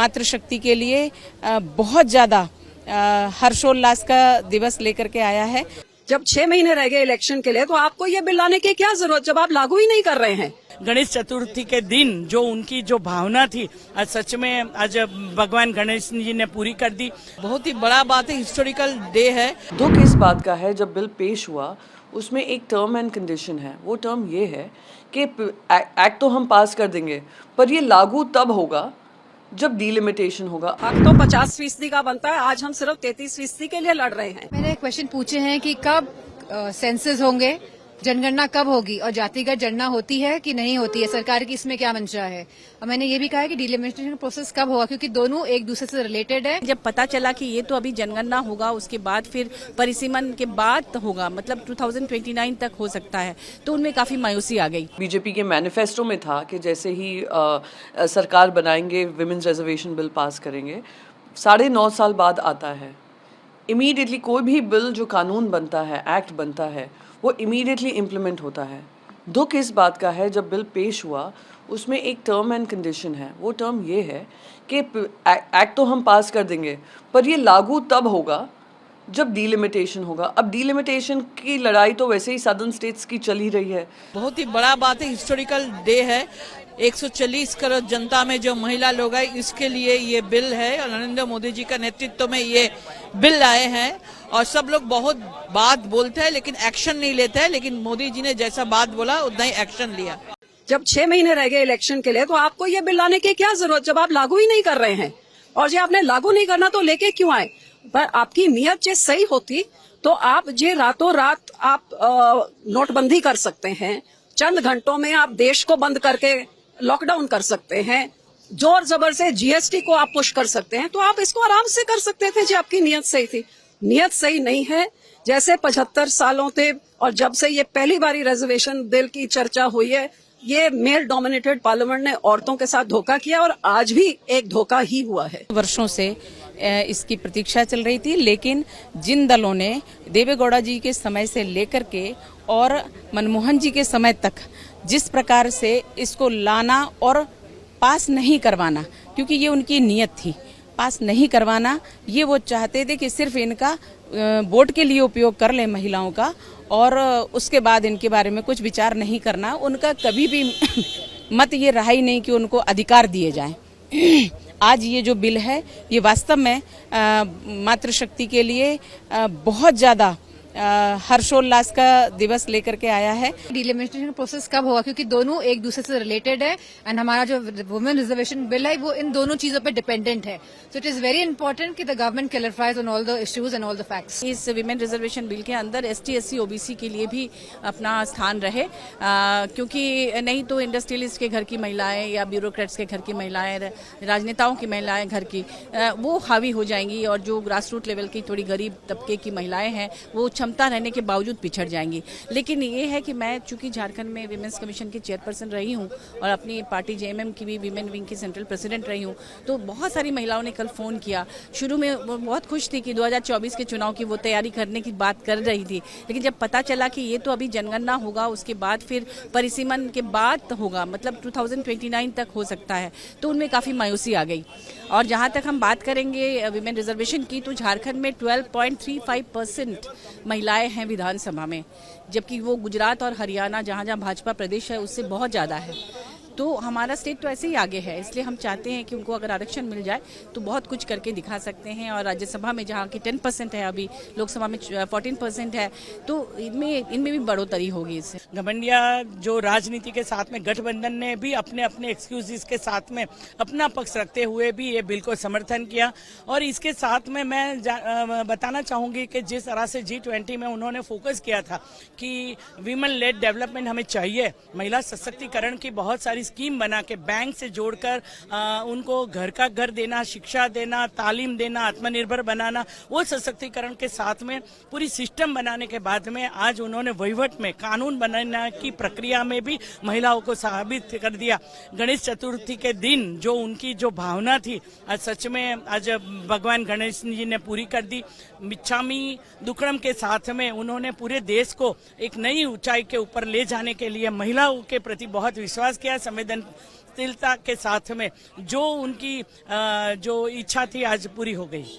मातृशक्ति के लिए बहुत ज़्यादा हर्षोल्लास का दिवस लेकर के आया है। जब 6 महीने रह गए इलेक्शन के लिए तो आपको ये बिल लाने की क्या जरूरत जब आप लागू ही नहीं कर रहे हैं। गणेश चतुर्थी के दिन जो उनकी जो भावना थी आज सच में आज भगवान गणेश जी ने पूरी कर दी। बहुत ही बड़ा बात है, हिस्टोरिकल डे है। दुख इस बात का है जब बिल पेश हुआ उसमें एक टर्म एंड कंडीशन है। वो टर्म ये है कि एक्ट तो हम पास कर देंगे पर ये लागू तब होगा जब डिलिमिटेशन होगा। हक तो 50% का बनता है, आज हम सिर्फ 33% के लिए लड़ रहे हैं। मैंने क्वेश्चन पूछे हैं कि कब सेंसस होंगे, जनगणना कब होगी और जातिगत जनगणना होती है कि नहीं होती है, सरकार की इसमें क्या मंशा है। और मैंने ये भी कहा है कि डिलिमिटेशन प्रोसेस कब होगा क्योंकि दोनों एक दूसरे से रिलेटेड है। जब पता चला कि ये तो अभी जनगणना होगा उसके बाद फिर परिसीमन के बाद होगा, मतलब 2029 तक हो सकता है, तो उनमें काफी मायूसी आ गई। बीजेपी के मैनिफेस्टो में था कि जैसे ही सरकार बनाएंगे विमेंस रिजर्वेशन बिल पास करेंगे। 9.5 साल बाद आता है। इमीडिएटली कोई भी बिल जो कानून बनता है, एक्ट बनता है, वो इमीडिएटली इम्प्लीमेंट होता है। दुख इस बात का है जब बिल पेश हुआ उसमें एक टर्म एंड कंडीशन है। वो टर्म ये है कि एक्ट तो हम पास कर देंगे पर ये लागू तब होगा जब डिलिमिटेशन होगा। अब डिलिमिटेशन की लड़ाई तो वैसे ही सदर्न स्टेट्स की चल ही रही है। बहुत ही बड़ा बात है, हिस्टोरिकल डे है। 140 करोड़ जनता में जो महिला लोग हैं इसके लिए ये बिल है और नरेंद्र मोदी जी का नेतृत्व में ये बिल आए हैं। और सब लोग बहुत बात बोलते हैं लेकिन एक्शन नहीं लेते हैं, लेकिन मोदी जी ने जैसा बात बोला उतना ही एक्शन लिया। जब 6 महीने रह गए इलेक्शन के लिए तो आपको ये बिल लाने की क्या जरूरत जब आप लागू ही नहीं कर रहे हैं। और जो आपने लागू नहीं करना तो लेके क्यों आए। पर आपकी नीयत जो सही होती तो आप जे रातों रात आप नोटबंदी कर सकते हैं, चंद घंटों में आप देश को बंद करके लॉकडाउन कर सकते हैं, जोर जबर से जीएसटी को आप पुश कर सकते हैं, तो आप इसको आराम से कर सकते थे जी आपकी नीयत सही थी। नीयत सही नहीं है। जैसे 75 सालों थे और जब से ये पहली बारी रिजर्वेशन बिल की चर्चा हुई है, ये मेल डोमिनेटेड पार्लियामेंट ने औरतों के साथ धोखा किया और आज भी एक धोखा ही हुआ है। वर्षों से इसकी प्रतीक्षा चल रही थी, लेकिन जिन दलों ने देवेगौड़ा जी के समय से लेकर के और मनमोहन जी के समय तक जिस प्रकार से इसको लाना और पास नहीं करवाना, क्योंकि ये उनकी नीयत थी, पास नहीं करवाना, ये वो चाहते थे कि सिर्फ इनका वोट के लिए उपयोग कर ले महिलाओं का और उसके बाद इनके बारे में कुछ विचार नहीं करना। उनका कभी भी मत ये रहा ही नहीं कि उनको अधिकार दिए जाएं। आज ये जो बिल है ये वास्तव में मातृशक्ति के लिए बहुत ज़्यादा हर्षोल्लास का दिवस लेकर के आया है। डिलिमिटेशन प्रोसेस कब होगा क्योंकि दोनों एक दूसरे से रिलेटेड है एंड हमारा जो वुमेन रिजर्वेशन बिल है वो इन दोनों चीजों पे डिपेंडेंट है। So it is very important कि the government clarifies on all the issues and all the facts. इस विमेन रिजर्वेशन बिल के अंदर ST SC OBC के लिए भी अपना स्थान रहे, क्योंकि नहीं तो इंडस्ट्रियलिस्ट के घर की महिलाएं या ब्यूरोक्रेट्स के घर की महिलाएं, राजनेताओं की महिलाएं घर की वो हावी हो जाएंगी और जो ग्रास रूट लेवल की थोड़ी गरीब तबके की महिलाएं हैं वो क्षमता रहने के बावजूद पिछड़ जाएंगी। लेकिन ये है कि मैं चूंकि झारखंड में विमेंस कमीशन की चेयरपर्सन रही हूँ और अपनी पार्टी JMM की भी विमेन विंग की सेंट्रल प्रेसिडेंट रही हूँ, तो बहुत सारी महिलाओं ने कल फोन किया। शुरू में वो बहुत खुश थी कि 2024 के चुनाव की वो तैयारी करने की बात कर रही थी, लेकिन जब पता चला कि ये तो अभी जनगणना होगा उसके बाद फिर परिसीमन के बाद होगा, मतलब 2029 तक हो सकता है, तो उनमें काफी मायूसी आ गई। और जहाँ तक हम बात करेंगे विमेन रिजर्वेशन की, तो झारखंड में 12.35% महिलाएं हैं विधानसभा में, जबकि वो गुजरात और हरियाणा जहाँ जहाँ भाजपा प्रदेश है उससे बहुत ज़्यादा है। तो हमारा स्टेट तो ऐसे ही आगे है, इसलिए हम चाहते हैं कि उनको अगर आरक्षण मिल जाए तो बहुत कुछ करके दिखा सकते हैं। और राज्यसभा में जहाँ की 10% है, अभी लोकसभा में 14% है, तो इनमें भी बढ़ोतरी होगी इससे। घमंडिया जो राजनीति के साथ में गठबंधन ने भी अपने अपने एक्सक्यूजेस के साथ में अपना पक्ष रखते हुए भी ये बिल को समर्थन किया। और इसके साथ में मैं बताना चाहूंगी कि जिस तरह से G20 में उन्होंने फोकस किया था कि वीमेन लेड डेवलपमेंट हमें चाहिए, महिला सशक्तिकरण की बहुत सारी स्कीम बना के बैंक से जोड़कर उनको घर का घर देना, शिक्षा देना, तालीम देना, आत्मनिर्भर बनाना, वो सशक्तिकरण के साथ में पूरी सिस्टम बनाने के बाद में आज उन्होंने वहीवट में कानून बनाने की प्रक्रिया में भी महिलाओं को साबित कर दिया। गणेश चतुर्थी के दिन जो उनकी जो भावना थी आज सच में आज भगवान गणेश जी ने पूरी कर दी। मिच्छामी दुक्कड़म के साथ में उन्होंने पूरे देश को एक नई ऊंचाई के ऊपर ले जाने के लिए महिलाओं के प्रति बहुत विश्वास किया, संवेदन स्थिरता के साथ में जो उनकी जो इच्छा थी आज पूरी हो गई।